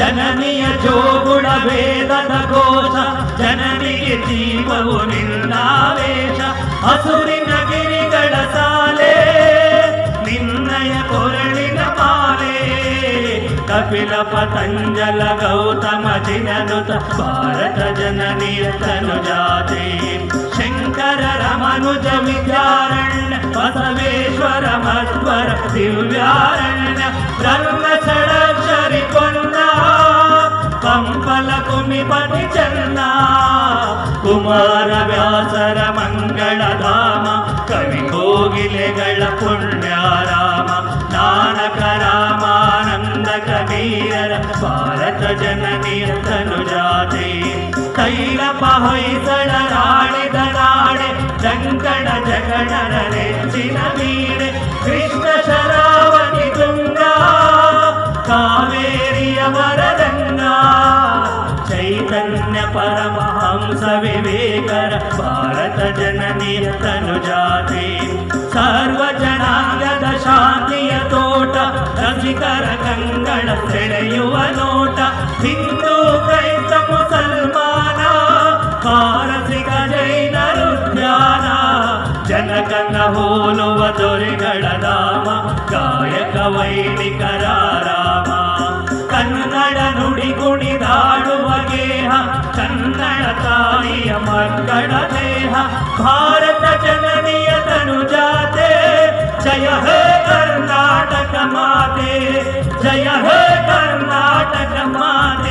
ಜನನಿಯ ಜೋಗುಳ ಭೇದದ ಘೋಷ ಜನನಿಗೆ ಜೀವವು ನಿನ್ನಾವೇಶ ಹಸುರಿನ ಗಿರಿಗಳ ಸಾಲೆ ನಿನ್ನಯ ಕೊರಳಿನ ಮಾಲೆ ಕಪಿಲ ಪತಂಜಲ ಗೌತಮ ಜಿನನುತ ಭಾರತ ಜನನಿಯ ತನುಜಾತೆ ಶಂಕರ ರಮನುಜ ವಿದ್ಯಾರಣ್ಯ ಬಸವೇಶ್ವರ ಮಧ್ವರ ದಿವ್ಯಾರಣ್ಯ ಬ್ರಹ್ಮ ಷಡಕ್ಷರಿ ಕೊಂಡ ಪಂಪಲ ಕುಮಿಪತಿ ಚನ್ನ ಕುಮಾರ ವ್ಯಾಸರ ಮಂಗಳಧಾಮ ಕವಿ ಕೋಗಿಲೆಗಳ ಪುಣ್ಯಾರಾಮ ನಾನಕ ರಾಮಾನಂದ ಕಬೀರರ ಭಾರತ ಜನನಿಯ ತನುಜಾತೆ ತೈಲಪ ಹೊಯ್ಸಳ ರಾಣಿದ ನಾಡೆ ಜಂಕಣ ಜಗಣರ ನೆಚ್ಚಿನ ವೀಣೆ ಕೃಷ್ಣ ಶರಾವತಿ ತುಂಗ ಕಾವೇರಿಯ ವರದಂಗ ಚೈತನ್ಯ ಪರಮಹಂಸ ವಿವೇಕರ ಭಾರತ ಜನನಿಯ ತನುಜಾತೆ ಸರ್ವ ಜನಾಂಗದ ಶಾಂತಿಯ ತೋಟ ರಸಿಕರ ಕಂಗಳ ಸೆಳೆಯುವ ನೋಟ ಹಿಂದೂ ಕ್ರೈಸ್ತ ಮುಸಲ್ಮಾನ ಪಾರಸಿಕ ಜೈನರು ಧ್ಯಾನ ಜನಕನ ಹೋಲುವ ದೊರೆಗಳ ಧಾಮ ಗಾಯಕ ವೈಣಿಕರ ರಾಮ ಕನ್ನಡ ನುಡಿ ಕುಣಿದಾಡುವ ಗೇಹ ಕನ್ನಡ ತಾಯಿಯ ಮಕ್ಕಳ ದೇಹ ಭಾರತ ಜನನಿಯ ತನುಜಾತೆ ಜಯ ಹೇ ಕರ್ನಾಟಕ ಮಾತೆ ಜಯ ಹೇ ಕರ್ನಾಟಕ ಮಾತೆ